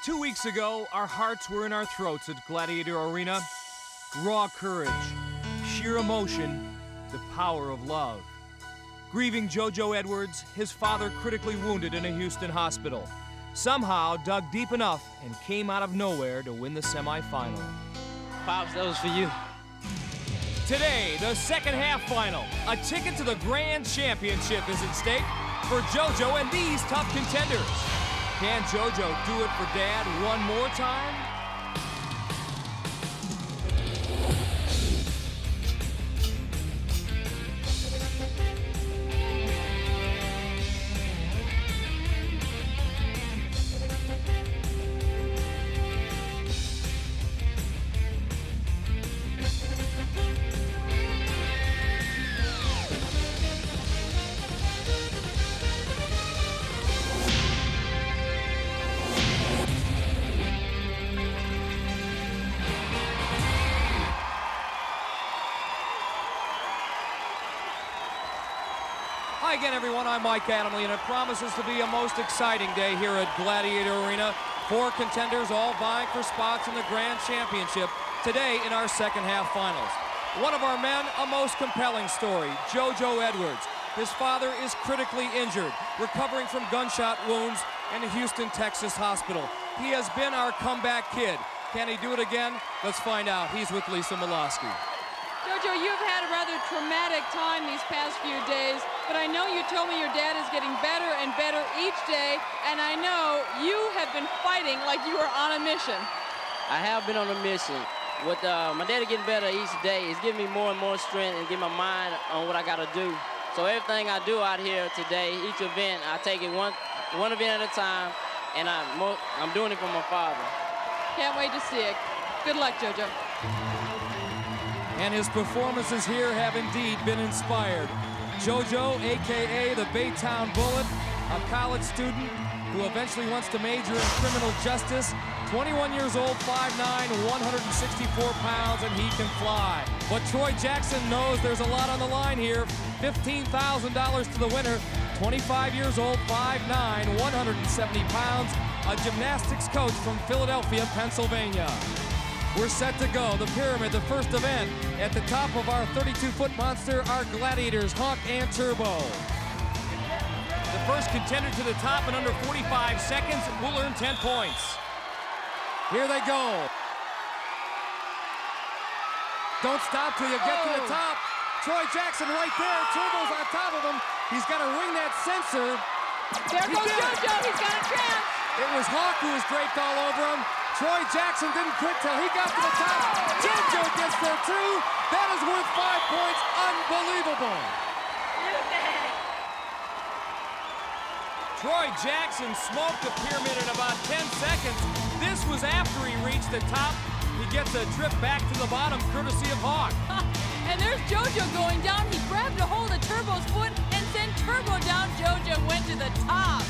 2 weeks ago, our hearts were in our throats at Gladiator Arena. Raw courage, sheer emotion, the power of love. Grieving JoJo Edwards, his father critically wounded in a Houston hospital, somehow dug deep enough and came out of nowhere to win the semifinal. Pops, that was for you. Today, the second half final. A ticket to the Grand Championship is at stake for JoJo and these tough contenders. Can JoJo do it for Dad one more time? Hi again, everyone. I'm Mike Adamle, and it promises to be a most exciting day here at Gladiator Arena. 4 contenders all vying for spots in the Grand Championship today in our second half finals. One of our men, a most compelling story, JoJo Edwards. His father is critically injured, recovering from gunshot wounds in a Houston, Texas hospital. He has been our comeback kid. Can he do it again? Let's find out. He's with Lisa Milosky. JoJo, you've had a rather traumatic time these past few days, but I know you told me your dad is getting better and better each day, and I know you have been fighting like you were on a mission. I have been on a mission. With my daddy getting better each day, it's giving me more and more strength and getting my mind on what I got to do. So everything I do out here today, each event, I take it one event at a time, and I'm doing it for my father. Can't wait to see it. Good luck, JoJo. And his performances here have indeed been inspired. JoJo, AKA the Baytown Bullet, a college student who eventually wants to major in criminal justice, 21 years old, 5'9", 164 pounds, and he can fly. But Troy Jackson knows there's a lot on the line here. $15,000 to the winner, 25 years old, 5'9", 170 pounds, a gymnastics coach from Philadelphia, Pennsylvania. We're set to go. The Pyramid, the first event. At the top of our 32-foot monster, our Gladiators, Hawk and Turbo. The first contender to the top in under 45 seconds will earn 10 points. Here they go. Don't stop till you get to the top. Troy Jackson right there. Turbo's on top of him. He's got to ring that sensor. There goes JoJo. He's got a chance. It was Hawk who was draped all over him. Troy Jackson didn't quit till he got to the top. JoJo gets there too. That is worth 5 points. Unbelievable. Troy Jackson smoked the Pyramid in about 10 seconds. This was after he reached the top. He gets a trip back to the bottom courtesy of Hawk. And there's JoJo going down. He grabbed a hold of Turbo's foot and sent Turbo down. JoJo went to the top.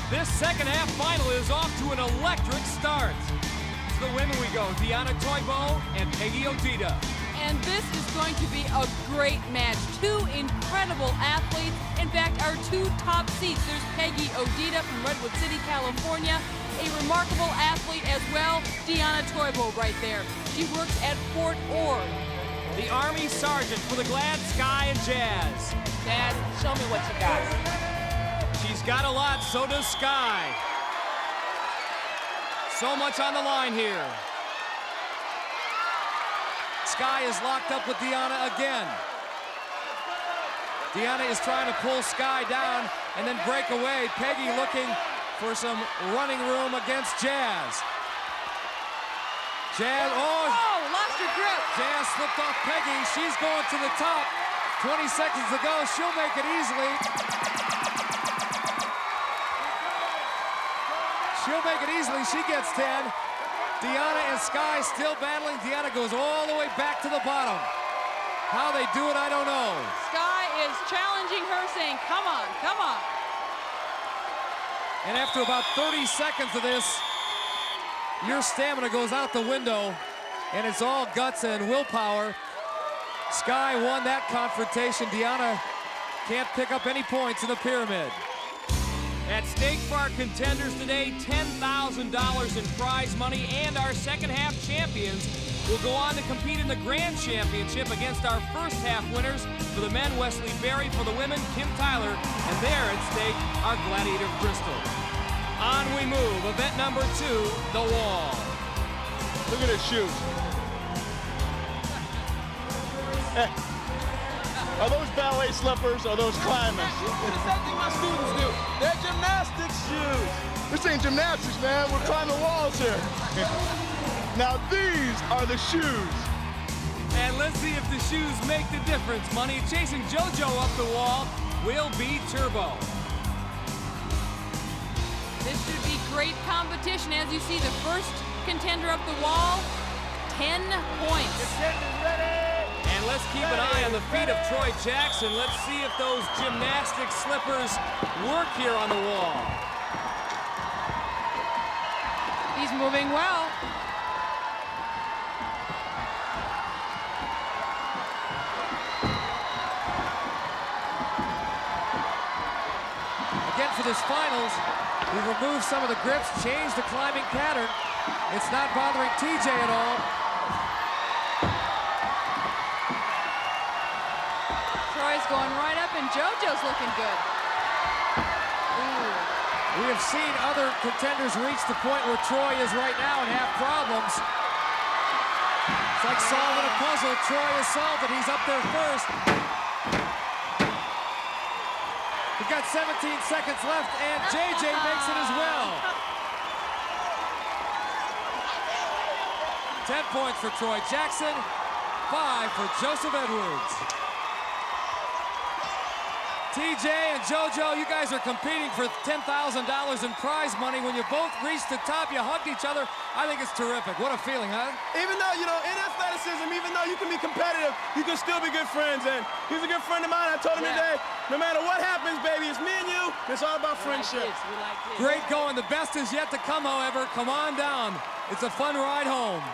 This second half final is off to an electric start. To the women we go, D'onna Toyebo and Peggy Odita. And this is going to be a great match. 2 incredible athletes. In fact, our 2 top seeds. There's Peggy Odita from Redwood City, California. A remarkable athlete as well, D'onna Toyebo right there. She works at Fort Ord. The Army Sergeant for the Glad, Sky, and Jazz. Dad, show me what you got. She's got a lot, so does Sky. So much on the line here. Sky is locked up with D'onna again. D'onna is trying to pull Sky down and then break away. Peggy looking for some running room against Jazz. Jazz, lost her grip. Jazz slipped off Peggy. She's going to the top. 20 seconds to go. She'll make it easily. She'll make it easily. She gets 10. D'onna and Sky still battling. D'onna goes all the way back to the bottom. How they do it, I don't know. Sky is challenging her, saying, come on, come on. And after about 30 seconds of this, your stamina goes out the window, and it's all guts and willpower. Sky won that confrontation. D'onna can't pick up any points in the Pyramid. At stake for our contenders today, $10,000 in prize money, and our second half champions will go on to compete in the grand championship against our first half winners. For the men, Wesley Berry; for the women, Kim Tyler. And there at stake, our Gladiator Crystal. On we move. Event number 2, the wall. Look at his shoes. Are those ballet slippers or those climbers? The same thing my students do. They're gymnastics shoes. This ain't gymnastics, man. We're climbing walls here. Now these are the shoes. And let's see if the shoes make the difference. Money chasing JoJo up the wall will be Turbo. This should be great competition. As you see, the first contender up the wall, 10 points. Contenders ready. And let's keep an eye on the feet of Troy Jackson. Let's see if those gymnastic slippers work here on the wall. He's moving well. Again, for this finals, we removed some of the grips, changed the climbing pattern. It's not bothering TJ at all. Troy's going right up, and JoJo's looking good. Ooh. We have seen other contenders reach the point where Troy is right now and have problems. It's like solving a puzzle. Troy has solved it. He's up there first. We've got 17 seconds left, and JJ makes it as well. 10 points for Troy Jackson, 5 for Joseph Edwards. TJ and JoJo, you guys are competing for $10,000 in prize money. When you both reached the top, you hugged each other. I think it's terrific. What a feeling, huh? Even though, in athleticism, even though you can be competitive, you can still be good friends. And he's a good friend of mine. I told him today, no matter what happens, baby, it's me and you. It's all about friendship. Great going. The best is yet to come, however. Come on down. It's a fun ride home.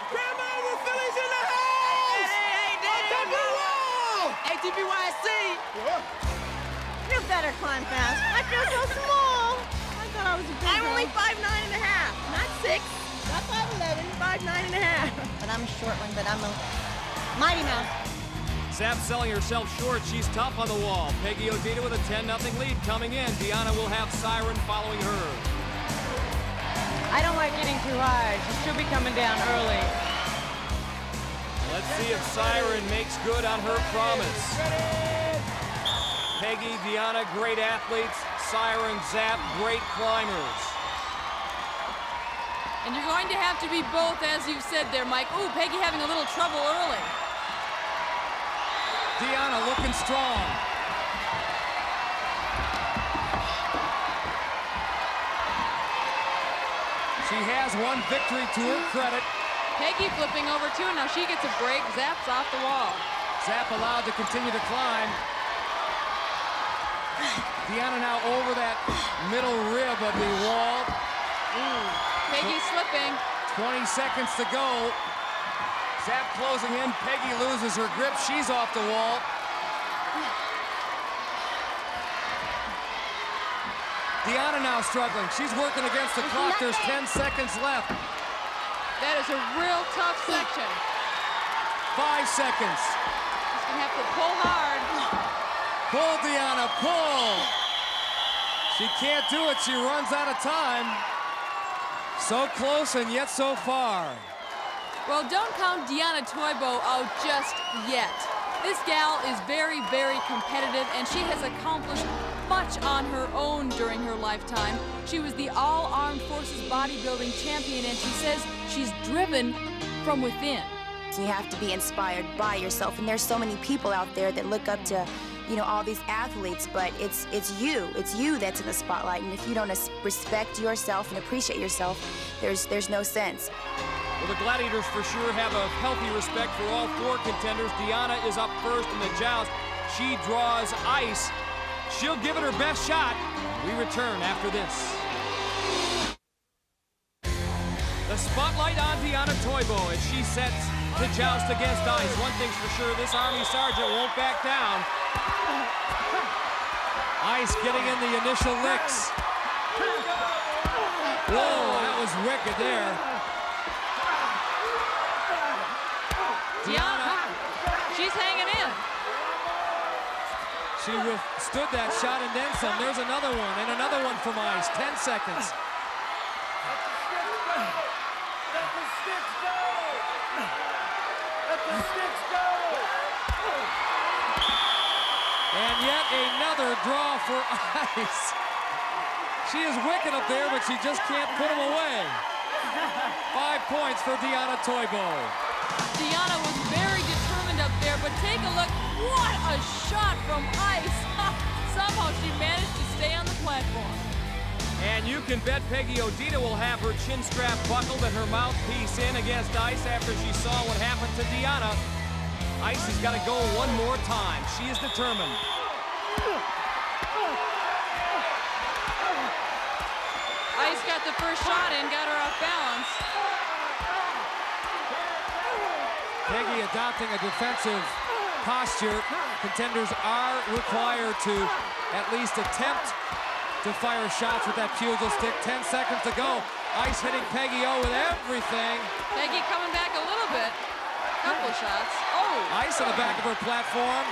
Grandma, the Phillies in the house! Hey, Top of the wall! ATBYC. You better climb fast. I feel so small. I thought I was a big I'm girl. only 5'9½", not 6, not 5'11", 5'9½". But I'm a short one, but I'm a mighty mouse. Zap selling herself short. She's tough on the wall. Peggy Odita with a 10-0 lead coming in. D'onna will have Siren following her. I don't like getting too high. She should be coming down early. Let's see if Siren makes good on her promise. Peggy, D'onna, great athletes. Siren, Zap, great climbers. And you're going to have to be both, as you've said there, Mike. Ooh, Peggy having a little trouble early. D'onna looking strong. She has one victory to her credit. Peggy flipping over too, and now she gets a break. Zap's off the wall. Zap allowed to continue to climb. D'onna now over that middle rib of the wall. Ooh, Peggy slipping. 20 seconds to go. Zap closing in. Peggy loses her grip. She's off the wall. D'onna now struggling. She's working against the clock. There's 10 seconds left. That is a real tough section. 5 seconds. She's gonna have to pull hard. Pull, D'onna, pull. She can't do it. She runs out of time. So close and yet so far. Well, don't count D'onna Toyebo out just yet. This gal is very, very competitive, and she has accomplished much on her own during her lifetime. She was the All-Armed Forces Bodybuilding Champion, and she says she's driven from within. You have to be inspired by yourself, and there's so many people out there that look up to, all these athletes, but it's you that's in the spotlight, and if you don't respect yourself and appreciate yourself, there's no sense. Well, the Gladiators for sure have a healthy respect for all 4 contenders. D'onna is up first in the Joust. She draws ice. She'll give it her best shot. We return after this. The spotlight on D'onna Toyebo as she sets to joust against ice. One thing's for sure, this Army Sergeant won't back down. Ice getting in the initial licks. Whoa, that was wicked there. D'onna, she's hanging in. She withstood that shot and then some. There's another one and another one from Ice. 10 seconds. And yet another draw for Ice. She is wicked up there, but she just can't put him away. 5 points for D'onna Toyebo. D'onna was very determined up there, but take a look. What a shot from Ice. Somehow she managed to stay on the platform. And you can bet Peggy Odita will have her chin strap buckled and her mouthpiece in against Ice after she saw what happened to D'onna. Ice has got to go one more time. She is determined. Ice got the first shot in, got her off balance. Peggy adopting a defensive posture. Contenders are required to at least attempt to fire shots with that pugil stick. 10 seconds to go. Ice hitting Peggy O with everything. Peggy coming back a little bit. Couple shots. Oh! Ice on the back of her platform.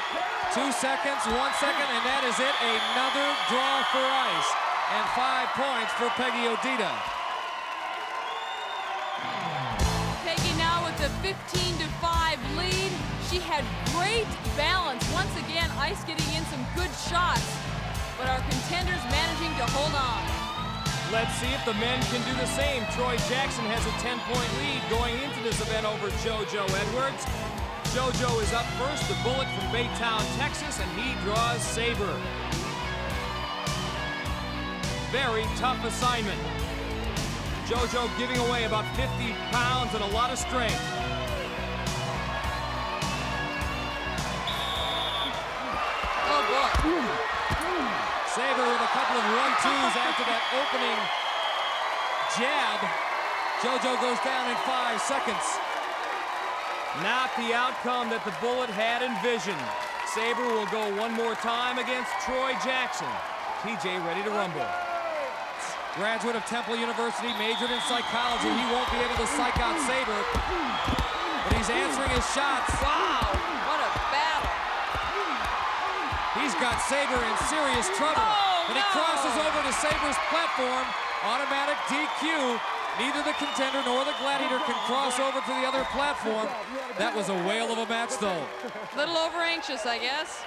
2 seconds, 1 second, and that is it. Another draw for Ice. And 5 points for Peggy Odita. Peggy now with a 15-5 lead. She had great balance. Once again, Ice getting in some good shots, but our Contenders managing to hold on. Let's see if the men can do the same. Troy Jackson has a 10-point lead going into this event over JoJo Edwards. JoJo is up first, the bullet from Baytown, Texas, and he draws Saber. Very tough assignment. JoJo giving away about 50 pounds and a lot of strength. Oh boy. Saber with a couple of 1-2s after that opening jab. JoJo goes down in 5 seconds. Not the outcome that the bullet had envisioned. Saber will go one more time against Troy Jackson. TJ ready to rumble. Graduate of Temple University, majored in psychology. He won't be able to psych out Saber, but he's answering his shots. Wow, what a battle. He's got Saber in serious trouble. Oh, and he crosses over to Saber's platform. Automatic DQ. Neither the Contender nor the Gladiator can cross over to the other platform. That was a whale of a match, though. Little over anxious, I guess.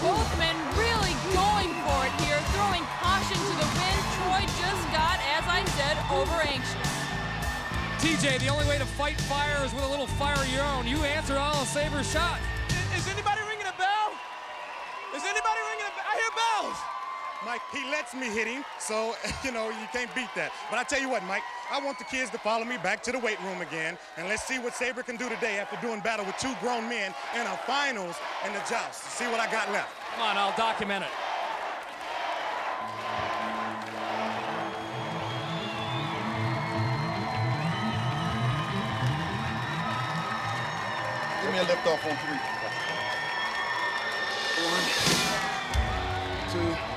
Both men really going for it here, throwing caution to the wind. Troy just got, as I said, over anxious. TJ, the only way to fight fire is with a little fire of your own. You answered all of Saber's shots. Is anybody ringing a bell? Is anybody ringing a bell? I hear bells. Mike, he lets me hit him, so, you know, you can't beat that. But I tell you what, Mike, I want the kids to follow me back to the weight room again, and let's see what Saber can do today after doing battle with 2 grown men in a finals in the Joust. See what I got left. Come on, I'll document it. Give me a lift off on 3. 1, 2.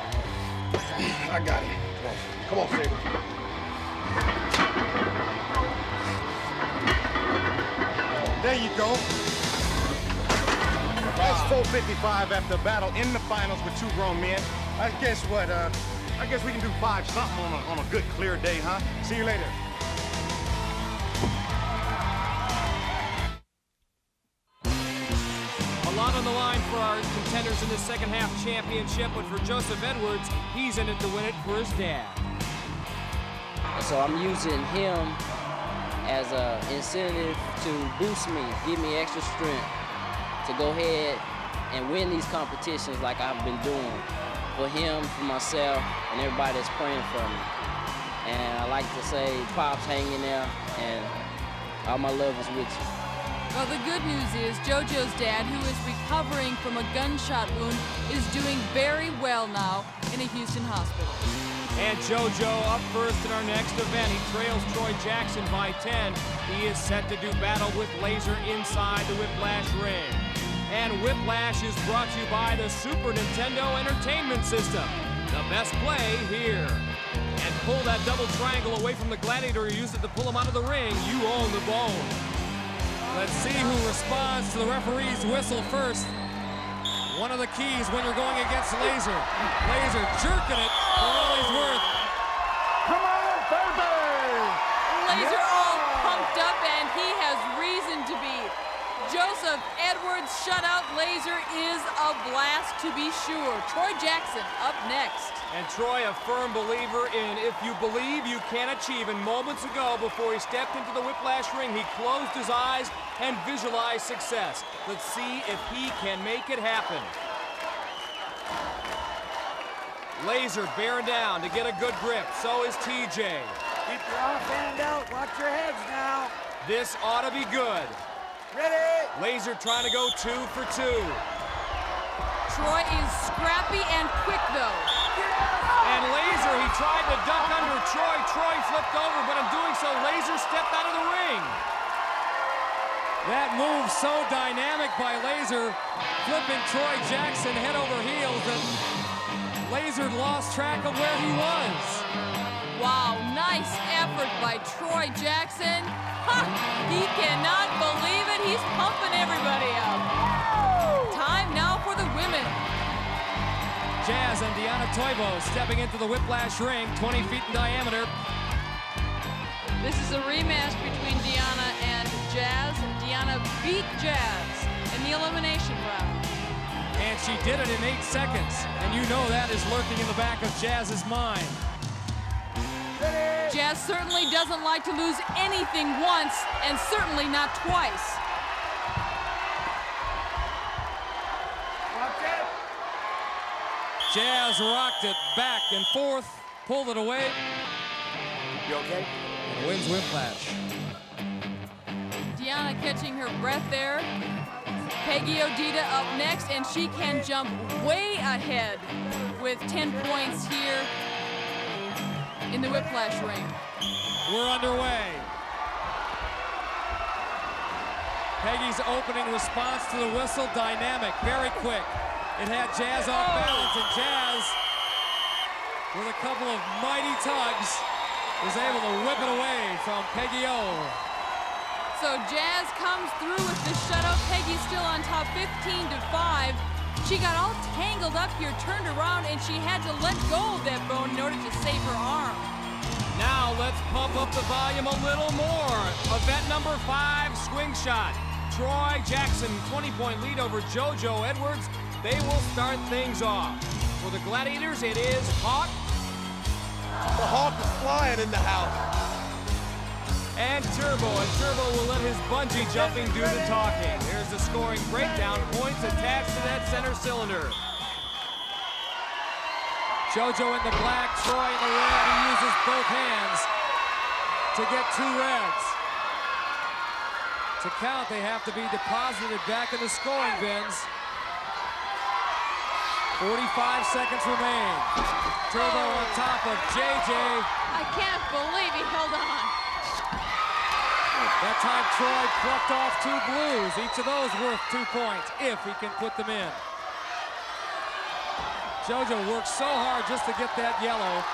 I got it. Come on, Saber. There you go. That's 4:55 after a battle in the finals with 2 grown men. I guess what? I guess we can do 5 something on a good clear day, huh? See you later. A lot on the line for our Contenders in the second half championship, but for Joseph Edwards, he's in it to win it for his dad. So I'm using him as an incentive to boost me, give me extra strength to go ahead and win these competitions like I've been doing. For him, for myself, and everybody that's praying for me. And I like to say, Pops, hang in there, and all my love is with you. Well, the good news is JoJo's dad, who is recovering from a gunshot wound, is doing very well now in a Houston hospital. And JoJo up first in our next event. He trails Troy Jackson by 10. He is set to do battle with Laser inside the Whiplash ring. And Whiplash is brought to you by the Super Nintendo Entertainment System. The best play here. And pull that double triangle away from the Gladiator. You use it to pull him out of the ring. You own the bone. Let's see who responds to the referee's whistle first. One of the keys when you're going against Laser. Laser jerking it for all he's worth. Come on, baby! Laser all pumped up, and he has reason to be. Joseph Edwards' shutout Laser is a blast to be sure. Troy Jackson up next. And Troy, a firm believer in if you believe, you can achieve. And moments ago, before he stepped into the Whiplash ring, he closed his eyes and visualized success. Let's see if he can make it happen. Laser bearing down to get a good grip. So is TJ. Keep your off hand out. Watch your heads now. This ought to be good. Ready? Laser trying to go 2 for 2. Troy is scrappy and quick, though. And Laser, he tried to duck under Troy. Troy flipped over, but in doing so, Laser stepped out of the ring. That move so dynamic by Laser, flipping Troy Jackson head over heels, and Laser lost track of where he was. Wow, nice effort by Troy Jackson. Ha! He cannot believe it. He's pumping everybody up. Time now for the women. Jazz and D'onna Toyebo stepping into the Whiplash ring, 20 feet in diameter. This is a rematch between D'onna and Jazz. D'onna beat Jazz in the elimination round. And she did it in 8 seconds. And you know that is lurking in the back of Jazz's mind. Jazz certainly doesn't like to lose anything once, and certainly not twice. Jazz rocked it back and forth, pulled it away. You okay? And wins Whiplash. D'onna catching her breath there. Peggy Odita up next, and she can jump way ahead with 10 points here in the Whiplash ring. We're underway. Peggy's opening response to the whistle, dynamic, very quick. It had Jazz off balance, and Jazz, with a couple of mighty tugs, was able to whip it away from Peggy O. So Jazz comes through with the shutout. Peggy's still on top, 15-5. She got all tangled up here, turned around, and she had to let go of that bone in order to save her arm. Now let's pump up the volume a little more. Event number 5, swing shot. Troy Jackson, 20-point lead over JoJo Edwards. They will start things off. For the Gladiators, it is Hawk. The Hawk is flying in the house. And Turbo will let his bungee jumping do the talking. There's the scoring breakdown, points attached to that center cylinder. JoJo in the black, Troy in the red. He uses both hands to get 2 reds. To count, they have to be deposited back in the scoring bins. 45 seconds remain. Turbo on top of JJ. I can't believe he held on. That time Troy plucked off 2 blues. Each of those worth 2 points if he can put them in. JoJo works so hard just to get that yellow.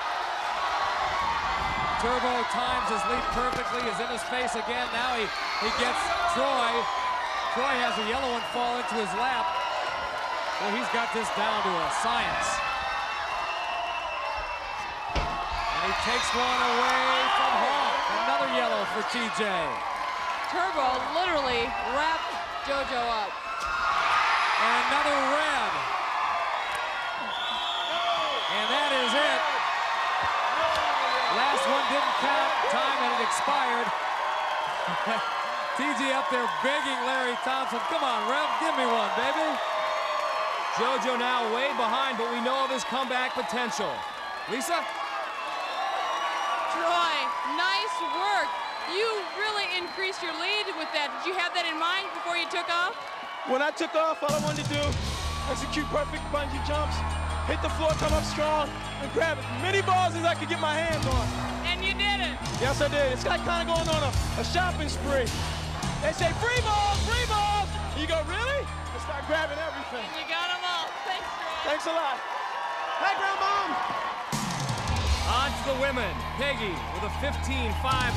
Turbo times his leap perfectly, is in his face again. Now he gets Troy. Troy has a yellow one fall into his lap. Well, he's got this down to a science. And he takes one away from Hawk. Another yellow for TJ. Turbo literally wrapped JoJo up. And another red. And that is it. Last one didn't count. Time had expired. TJ up there begging Larry Thompson, come on, Rev, give me one, baby. JoJo now way behind, but we know of his comeback potential. Lisa? Troy, nice work. You really increased your lead with that. Did you have that in mind before you took off? When I took off, all I wanted to do, execute perfect bungee jumps, hit the floor, come up strong, and grab as many balls as I could get my hands on. And you did it. Yes, I did. It's like kind of going on a shopping spree. They say, free balls, free balls. And you go, really? It's start grabbing everything. You got them all. Thanks, Troy. Thanks a lot. Hey, Grandmom! On to the women. Peggy with a 15-5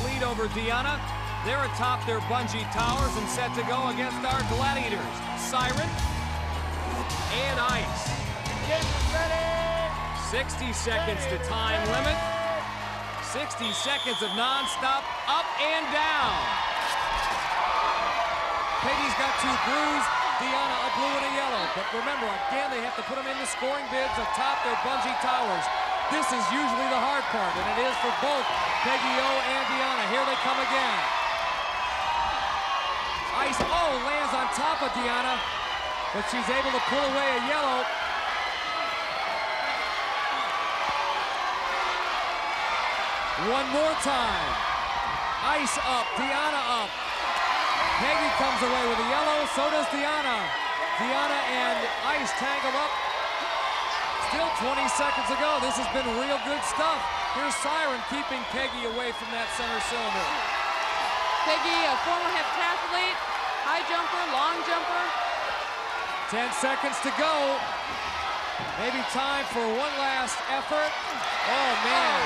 lead over D'onna. They're atop their bungee towers and set to go against our Gladiators. Siren and Ice. Get ready! 60 seconds to time limit. 60 seconds of non-stop up and down. Peggy's got 2 blues, D'onna a blue and a yellow. But remember, again, they have to put them in the scoring bids atop their bungee towers. This is usually the hard part, and it is for both Peggy O and D'onna. Here they come again. Ice, lands on top of D'onna, but she's able to pull away a yellow. One more time. Ice up, D'onna up. Peggy comes away with a yellow, so does D'onna. D'onna and Ice tangle up. Still 20 seconds to go. This has been real good stuff. Here's Siren keeping Peggy away from that center cylinder. Peggy, a former heptathlete, high jumper, long jumper. 10 seconds to go. Maybe time for one last effort. Oh, man.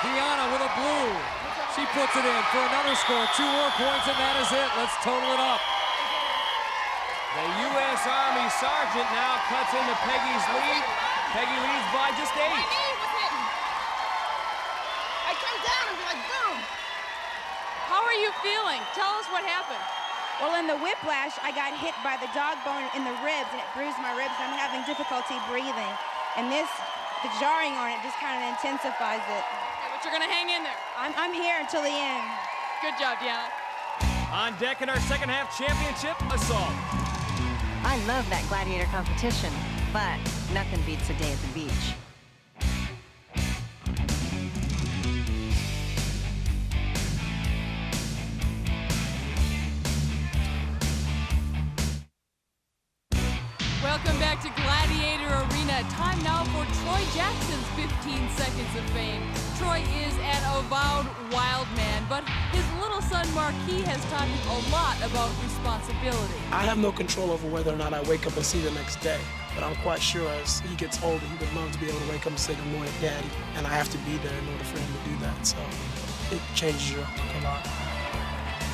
D'onna with a blue. She puts it in for another score. 2 more points, and that is it. Let's total it up. The U.S. Army Sergeant now cuts into Peggy's lead. Peggy leads by just 8. My knee was hitting. I come down and be like, boom. How are you feeling? Tell us what happened. Well, in the whiplash, I got hit by the dog bone in the ribs, and it bruised my ribs, and I'm having difficulty breathing. And the jarring on it just kind of intensifies it. Okay, but you're going to hang in there. I'm here until the end. Good job, D'onna. On deck in our second half championship assault. I love that gladiator competition, but nothing beats a day at the beach. Welcome back to Gladiator Arena. Time now for Troy Jackson's 15 seconds of fame. Troy is an avowed wild man, but his little son Marquis has taught him a lot about responsibility. I have no control over whether or not I wake up and see the next day, but I'm quite sure as he gets older, he would love to be able to wake up and say good morning, Daddy, and I have to be there in order for him to do that, so it changes your outlook a lot.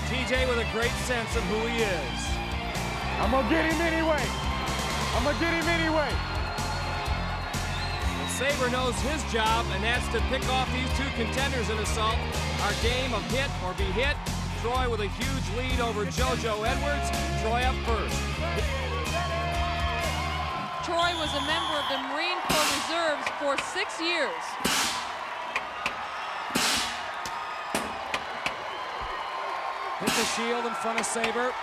TJ with a great sense of who he is. I'm gonna get him anyway. I'm gonna get him anyway. Saber knows his job, and that's to pick off these 2 contenders in assault. Our game of hit or be hit. Troy with a huge lead over JoJo Edwards. Troy up first. Troy was a member of the Marine Corps Reserves for 6 years. Hit the shield in front of Saber.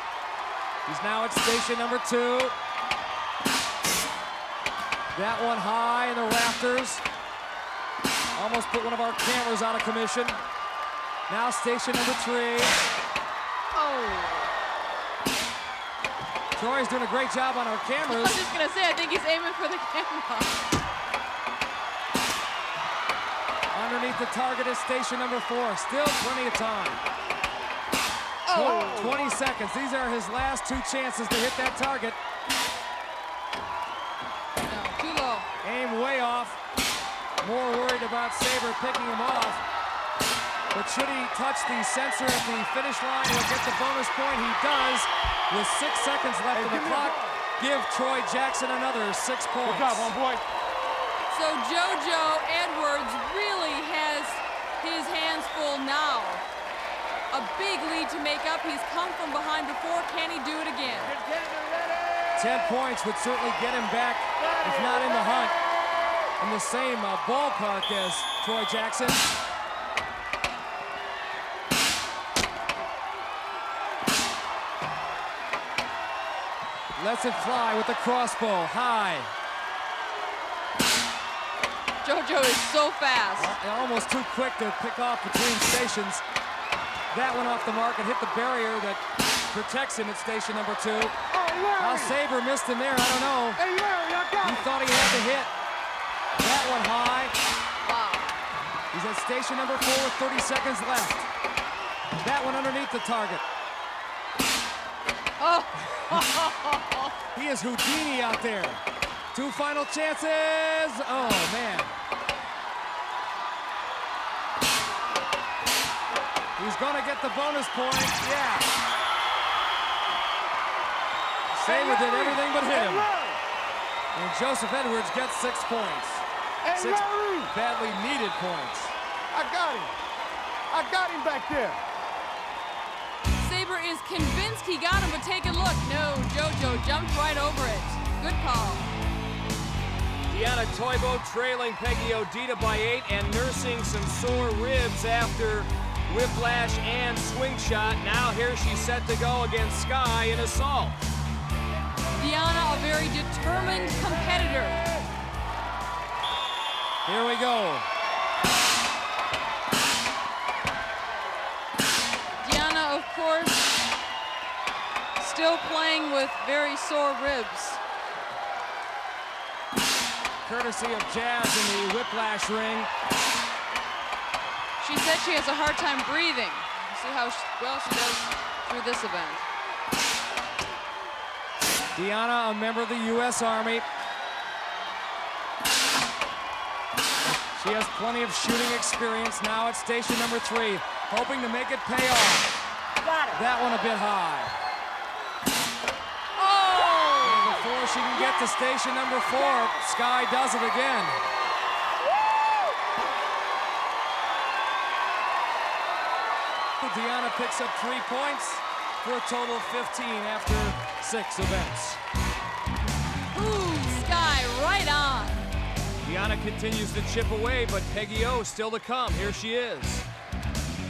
He's now at station number 2. That one high in the rafters. Almost put one of our cameras out of commission. Now station number 3. Oh. Troy's doing a great job on our cameras. I was just going to say, I think he's aiming for the camera. Underneath the target is station number 4. Still plenty of time. 20 seconds. These are his last 2 chances to hit that target. Aim way off. More worried about Saber picking him off. But should he touch the sensor at the finish line, he'll get the bonus point. He does. With 6 seconds left on the clock, give Troy Jackson another 6 points. Good job, homeboy. So JoJo Edwards really has his hands full now. A big lead to make up. He's come from behind before. Can he do it again? 10 points would certainly get him back, if not in the hunt, in the same ballpark as Troy Jackson. Lets it fly with the crossbow, high. JoJo is so fast. Almost too quick to pick off between stations. That one off the mark and hit the barrier that protects him at station number 2. How Saber missed him there, I don't know. He thought he had to hit. That one high. Wow. He's at station number 4 with 30 seconds left. That one underneath the target. Oh. He is Houdini out there. 2 final chances. Oh, man. He's gonna get the bonus point. Yeah. Sabre did everything but hit him. And Joseph Edwards gets 6 points. 6 badly needed points. I got him back there. Sabre is convinced he got him, but take a look. No, JoJo jumped right over it. Good call. D'onna Toyebo trailing Peggy Odita by 8 and nursing some sore ribs after whiplash and swing shot. Now here she's set to go against Sky in assault. D'onna, a very determined competitor. Here we go. D'onna, of course, still playing with very sore ribs. Courtesy of Jazz in the whiplash ring. She said she has a hard time breathing. See how well she does through this event. D'onna, a member of the U.S. Army. She has plenty of shooting experience now at station number 3, hoping to make it pay off. That one a bit high. Oh! And before she can get to station number 4, Sky does it again. D'onna picks up 3 points for a total of 15 after 6 events. Ooh, Sky right on. D'onna continues to chip away, but Peggy O still to come. Here she is.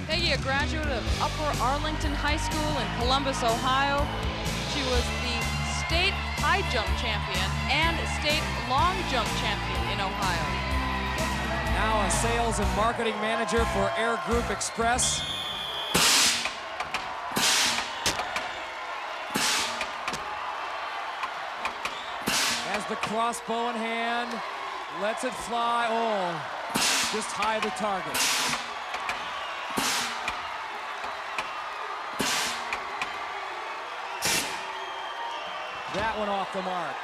Peggy, a graduate of Upper Arlington High School in Columbus, Ohio. She was the state high jump champion and state long jump champion in Ohio. Now a sales and marketing manager for Air Group Express. Has the crossbow in hand, lets it fly. Oh, just high the target. That one off the mark.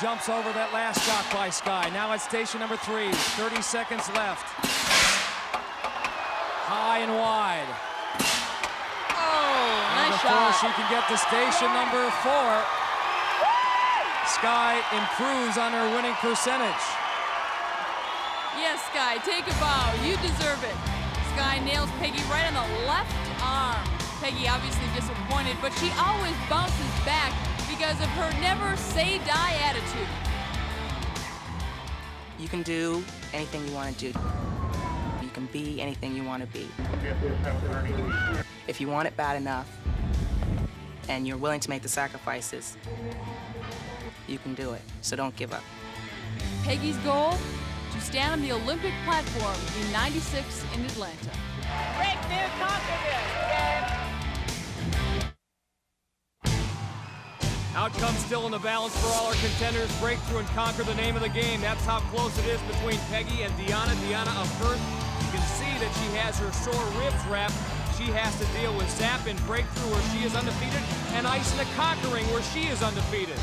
Jumps over that last shot by Sky. Now at station number 3, 30 seconds left. High and wide. Oh, nice before shot. she can get to station number 4, Sky improves on her winning percentage. Yes, Sky, take a bow. You deserve it. Sky nails Peggy right on the left arm. Peggy obviously disappointed, but she always bounces back because of her never say die attitude. You can do anything you want to do. You can be anything you want to be. If you want it bad enough and you're willing to make the sacrifices, you can do it. So don't give up. Peggy's goal? To stand on the Olympic platform in '96 in Atlanta. Breakthrough Contenders. Outcome still in the balance for all our contenders. Breakthrough and conquer the name of the game. That's how close it is between Peggy and D'onna. D'onna up first. You can see that she has her sore ribs wrapped. She has to deal with Zap in Breakthrough, where she is undefeated, and Ice in the Conquering, where she is undefeated.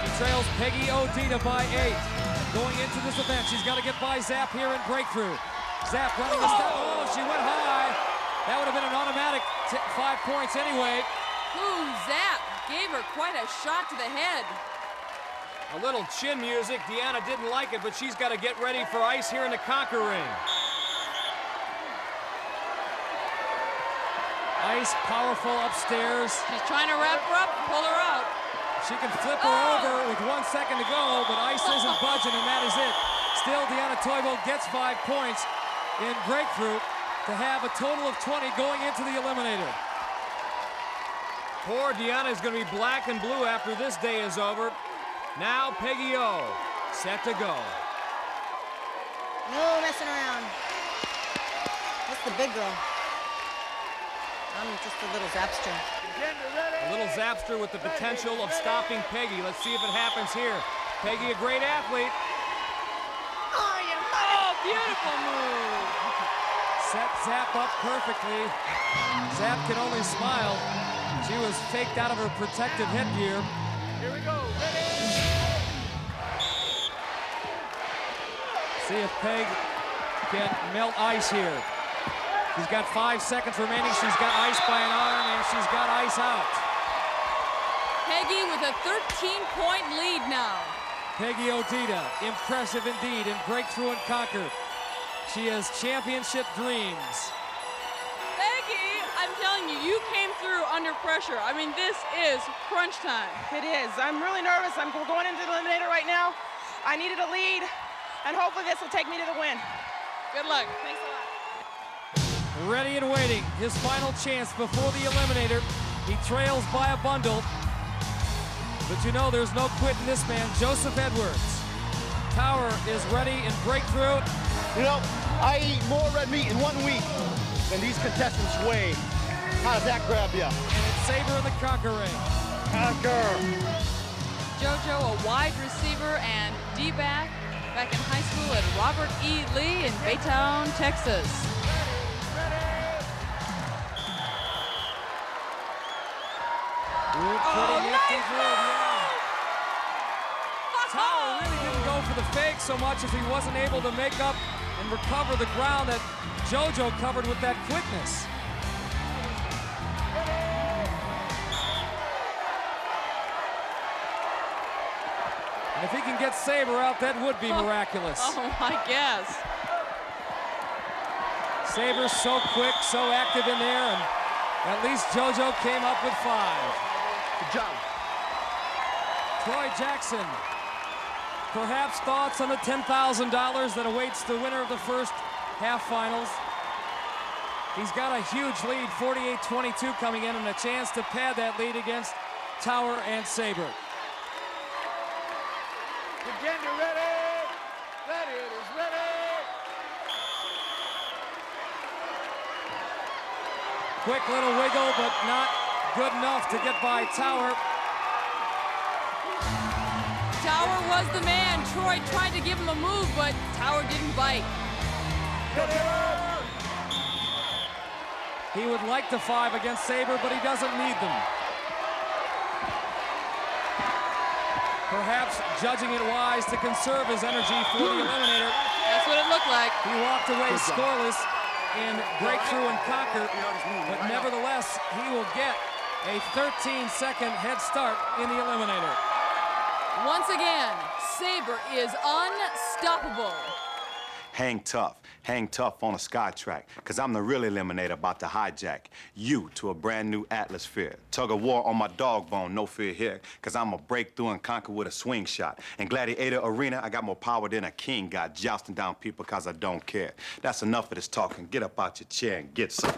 She trails Peggy Odita by 8. Going into this event, she's got to get by Zap here in Breakthrough. Zap running the step. Oh, she went high. That would have been an automatic 5 points anyway. Ooh, Zap gave her quite a shot to the head. A little chin music. D'onna didn't like it, but she's got to get ready for Ice here in the Conquering. Ice powerful upstairs. She's trying to wrap her up, pull her out. She can flip her over with 1 second to go, but Ice isn't budging, and that is it. Still, D'onna Toyebo gets 5 points in Breakthrough to have a total of 20 going into the Eliminator. Poor D'onna is going to be black and blue after this day is over. Now Peggy O, set to go. No messing around. That's the big girl. I'm just a little zapster. A little zapster with the potential of stopping Peggy. Let's see if it happens here. Peggy, a great athlete. Oh, beautiful move. Set Zap up perfectly. Zap can only smile. She was faked out of her protective headgear. Here we go. Ready? See if Peg can melt ice here. She's got 5 seconds remaining. She's got ice by an arm, and she's got ice out. Peggy with a 13-point lead now. Peggy Odita, impressive indeed in Breakthrough and Conquer. She has championship dreams. Peggy, I'm telling you, you came through under pressure. I mean, this is crunch time. It is. I'm really nervous. I'm going into the eliminator right now. I needed a lead, and hopefully this will take me to the win. Good luck. Thanks a lot. Ready and waiting, his final chance before the eliminator. He trails by a bundle, but you know there's no quitting this man, Joseph Edwards. Tower is ready in Breakthrough. You know, I eat more red meat in 1 week than these contestants weigh. How does that grab you? And it's Saber in the Conquer ring. Conquer. JoJo, a wide receiver and D-back, back in high school at Robert E. Lee in Baytown, Texas. Tower really didn't go for the fake so much as he wasn't able to make up and recover the ground that JoJo covered with that quickness. And if he can get Saber out, that would be miraculous. Oh, my guess. Saber's so quick, so active in there, and at least JoJo came up with 5. Good job. Troy Jackson, perhaps thoughts on the $10,000 that awaits the winner of the first half finals. He's got a huge lead, 48-22 coming in, and a chance to pad that lead against Tower and Saber. Contender ready. Gladiators ready. Quick little wiggle, but not good enough to get by Tower. Tower was the man. Troy tried to give him a move, but Tower didn't bite. He would like to 5 against Saber, but he doesn't need them. Perhaps judging it wise to conserve his energy for the eliminator. That's what it looked like. He walked away scoreless in Breakthrough and Conquer, but nevertheless, he will get a 13-second head start in the eliminator. Once again, Saber is unstoppable. Hang tough on a sky track, because I'm the real eliminator about to hijack you to a brand new atmosphere. Tug of war on my dog bone, no fear here, because I'm a breakthrough and conquer with a swing shot. In Gladiator arena, I got more power than a king got, jousting down people because I don't care. That's enough of this talking. Get up out your chair and get some.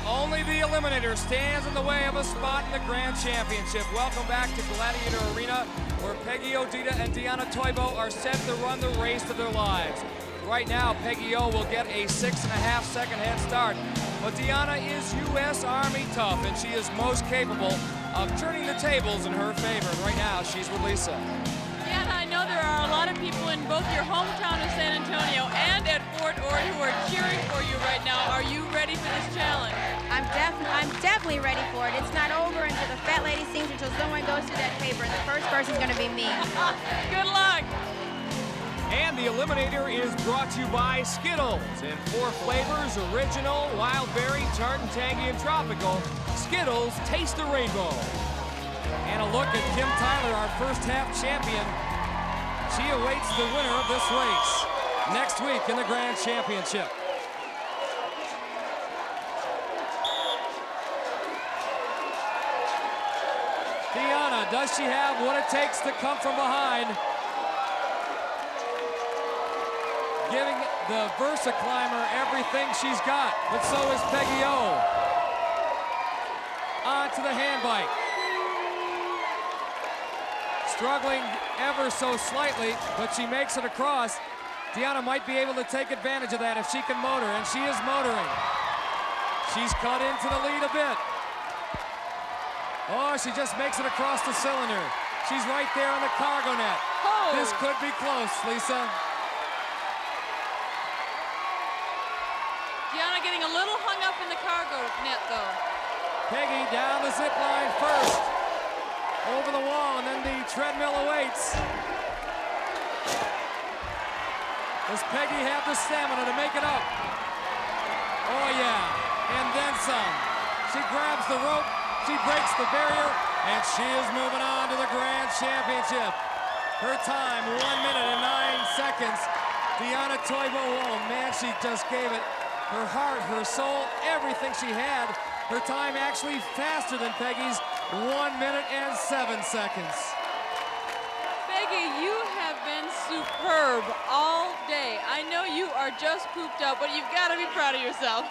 Only the eliminator stands in the way of a spot in the Grand Championship. Welcome back to Gladiator Arena, where Peggy Odita and D'onna Toyebo are set to run the race of their lives. Right now, Peggy O will get a 6.5-second head start, but D'onna is U.S. Army tough, and she is most capable of turning the tables in her favor. And right now, she's with Lisa. Yeah, and I know there are a lot of people in both your hometown of San Antonio and at Fort Ord who are cheering for you right now. Are you ready for this challenge? I'm definitely ready for it. It's not over until the fat lady sings, until someone goes through that paper, and the first person's gonna be me. Good luck. And the eliminator is brought to you by Skittles in 4 flavors: original, wild berry, tart and tangy, and tropical. Skittles, taste the rainbow. And a look at Kim Tyler, our first half champion. She awaits the winner of this race next week in the Grand Championship. D'onna, does she have what it takes to come from behind? Giving the Versa climber everything she's got, but so is Peggy O. On to the hand bike. Struggling ever so slightly, but she makes it across. D'onna might be able to take advantage of that if she can motor, and she is motoring. She's cut into the lead a bit. Oh, she just makes it across the cylinder. She's right there on the cargo net. Oh, This could be close, Lisa. D'onna getting a little hung up in the cargo net, though. Peggy down the zip line first. Over the wall, and then the treadmill awaits. Does Peggy have the stamina to make it up? Oh, yeah, and then some. She grabs the rope, she breaks the barrier, and she is moving on to the Grand Championship. Her time, 1 minute and 9 seconds. D'onna Toyebo, oh man, she just gave it her heart, her soul, everything she had. Her time actually faster than Peggy's, 1 minute and 7 seconds. Peggy, you have been superb all day. I know you are just pooped up, but you've got to be proud of yourself.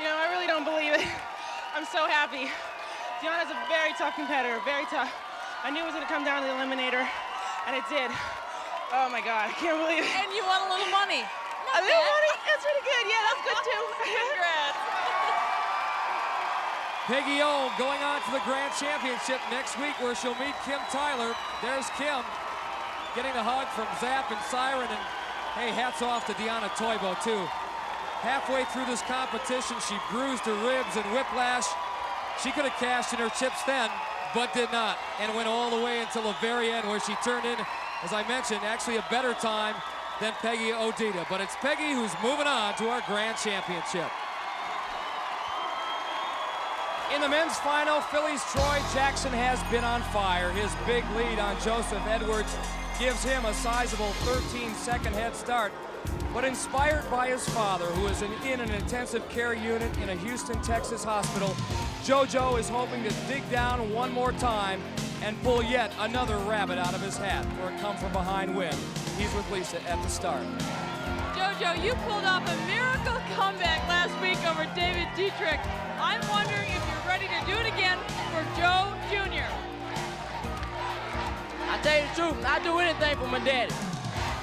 You know, I really don't believe it. I'm so happy. D'onna's a very tough competitor, very tough. I knew it was going to come down to the eliminator, and it did. Oh my God, I can't believe it. And you won a little money. A little money? That's really good. Yeah, that's good too. Congrats. Peggy O going on to the Grand Championship next week, where she'll meet Kim Tyler. There's Kim getting a hug from Zap and Siren, and hey, hats off to D'onna Toyebo too. Halfway through this competition, she bruised her ribs and Whiplash. She could have cashed in her chips then, but did not, and went all the way until the very end, where she turned in, as I mentioned, actually a better time than Peggy Odita. But it's Peggy who's moving on to our Grand Championship. In the men's final, Philly's Troy Jackson has been on fire. His big lead on Joseph Edwards gives him a sizable 13-second head start. But inspired by his father, who is in an intensive care unit in a Houston, Texas hospital, JoJo is hoping to dig down one more time and pull yet another rabbit out of his hat for a come-from-behind win. He's with Lisa at the start. JoJo, you pulled off a miracle comeback last week over David Dietrich. I'm wondering if you're ready to do it again for Joe Jr. I tell you the truth, I'd do anything for my daddy.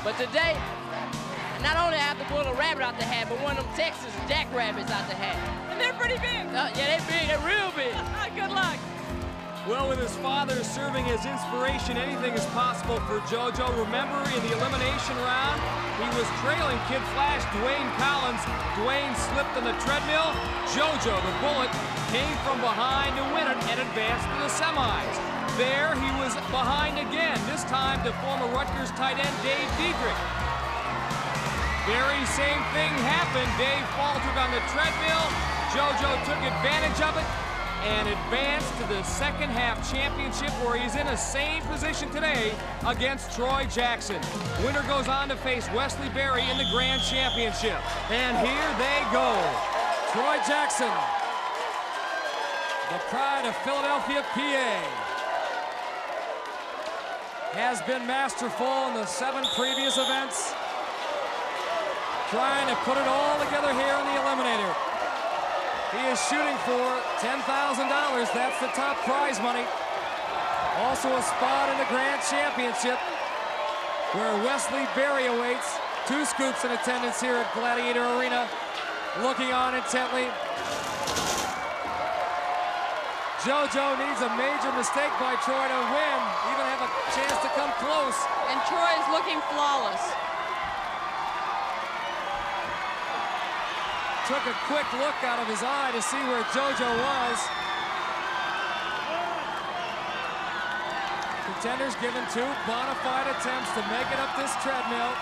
But today, not only have to pull a rabbit out the hat, but one of them Texas jackrabbits out the hat. And they're pretty big. Yeah, they're big, they're real big. Good luck. Well, with his father serving as inspiration, anything is possible for JoJo. Remember, in the elimination round, he was trailing Kid Flash, Dwayne Collins. Dwayne slipped on the treadmill. JoJo, the bullet, came from behind to win it and advanced to the semis. There, he was behind again, this time to former Rutgers tight end Dave Dietrich. Very same thing happened. Dave faltered on the treadmill. JoJo took advantage of it and advanced to the second half championship, where he's in the same position today against Troy Jackson. Winner goes on to face Wesley Berry in the Grand Championship. And here they go. Troy Jackson, the pride of Philadelphia, PA, has been masterful in the 7 previous events, trying to put it all together here in the Eliminator. He is shooting for $10,000. That's the top prize money. Also a spot in the Grand Championship, where Wesley Berry awaits. 2 scoops in attendance here at Gladiator Arena, looking on intently. JoJo needs a major mistake by Troy to win, even have a chance to come close. And Troy is looking flawless. Took a quick look out of his eye to see where JoJo was. Contenders given 2 bona fide attempts to make it up this treadmill.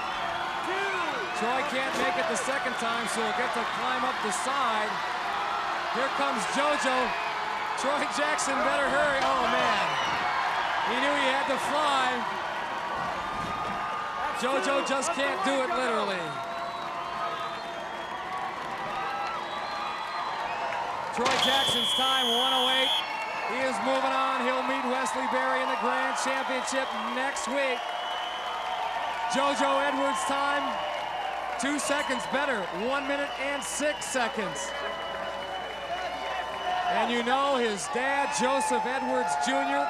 Troy can't make it the second time, so he'll get to climb up the side. Here comes JoJo. Troy Jackson better hurry. Oh man, he knew he had to fly. JoJo just can't do it literally. Troy Jackson's time, 1:08. He is moving on. He'll meet Wesley Berry in the Grand Championship next week. JoJo Edwards' time, 2 seconds better, 1 minute and 6 seconds. And you know his dad, Joseph Edwards Jr.,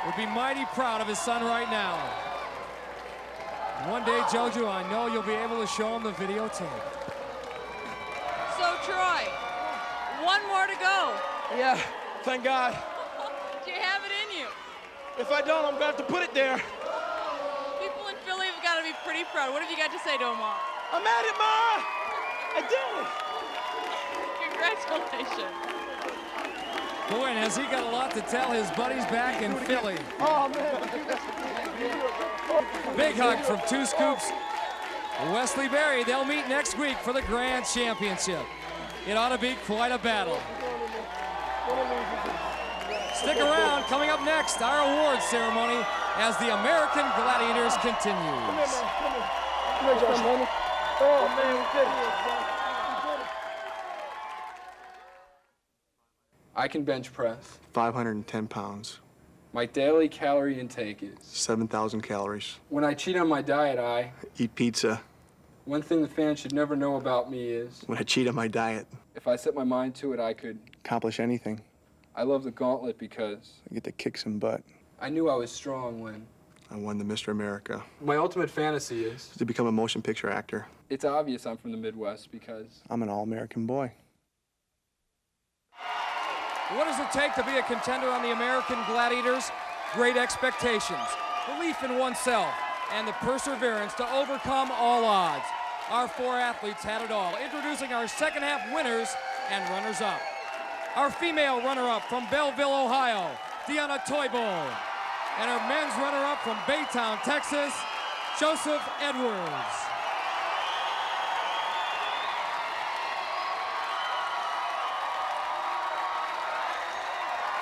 would be mighty proud of his son right now. One day, JoJo, I know you'll be able to show him the videotape. So, Troy, 1 more to go. Yeah, thank God. Do you have it in you? If I don't, I'm going to have to put it there. be pretty proud. What have you got to say to him, Ma? I'm at it, Ma! I did it! Congratulations. Boy, and has he got a lot to tell his buddies back in Philly. Oh, man. Big hug from Two Scoops. Wesley Berry, they'll meet next week for the Grand Championship. It ought to be quite a battle. Stick around, coming up next, our awards ceremony as the American Gladiators continues. Oh, man, we did it. I can bench press. 510 pounds. My daily calorie intake is 7,000 calories. When I cheat on my diet, I Eat pizza. One thing the fans should never know about me is When I cheat on my diet. if I set my mind to it, I could Accomplish anything. I love the gauntlet because I get to kick some butt. I knew I was strong when I won the Mr. America. my ultimate fantasy is To become a motion picture actor. it's obvious I'm from the Midwest because I'm an all-American boy. What does it take to be a contender on the American Gladiators? Great expectations, belief in oneself, and the perseverance to overcome all odds. Our four athletes had it all. Introducing our second half winners and runners-up. Our female runner-up from Belleville, Ohio, D'onna Toyebo. And our men's runner-up from Baytown, Texas, Joseph Edwards.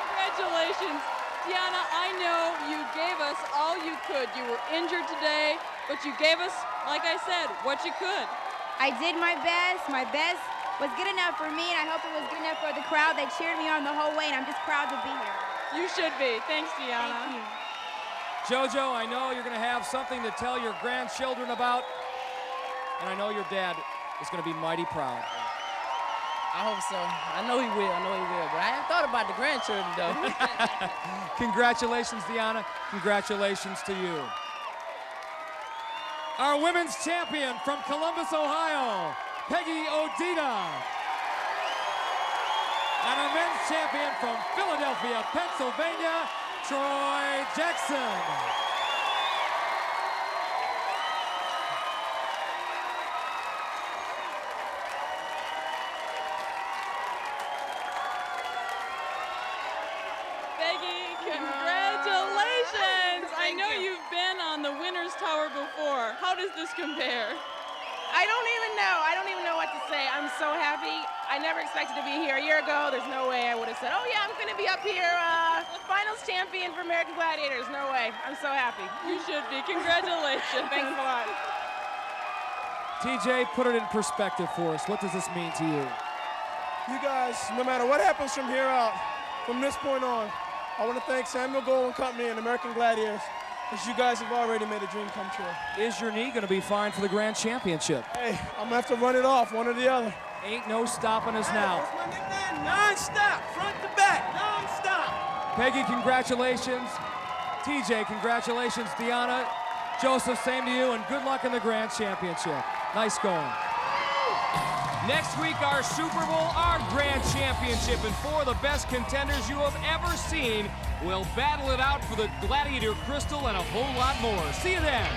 Congratulations. D'onna, I know you gave us all you could. You were injured today, but you gave us, like I said, what you could. I did my best. My best was good enough for me, and I hope it was good enough for the crowd. They cheered me on the whole way, and I'm just proud to be here. You should be. Thanks, D'onna. Thank you. JoJo, I know you're going to have something to tell your grandchildren about, and I know your dad is going to be mighty proud. I hope so. I know he will. But I haven't thought about the grandchildren, though. Congratulations, D'onna. Congratulations to you. Our women's champion from Columbus, Ohio, Peggy Odita. And our men's champion from Philadelphia, Pennsylvania, Troy Jackson. Peggy, congratulations. I know you've been on the winner's tower before. How does this compare? I don't even know what to say. I'm so happy. I never expected to be here a year ago. There's no way I would have said, oh yeah, I'm going to be up here, finals champion for American Gladiators. No way. I'm so happy. You should be. Congratulations. Thanks a lot. TJ, put it in perspective for us. What does this mean to you? You guys, no matter what happens from here out, from this point on, I want to thank Samuel Gold and Company and American Gladiators, because you guys have already made a dream come true. Is your knee going to be fine for the Grand Championship? Hey, I'm going to have to run it off, one or the other. Ain't no stopping us now. That's my nickname, non-stop, front to back, non-stop. Peggy, congratulations. TJ, congratulations. D'onna, Joseph, same to you, and good luck in the Grand Championship. Nice going. Next week, our Super Bowl, our Grand Championship, and four of the best contenders you have ever seen will battle it out for the Gladiator Crystal and a whole lot more. See you then.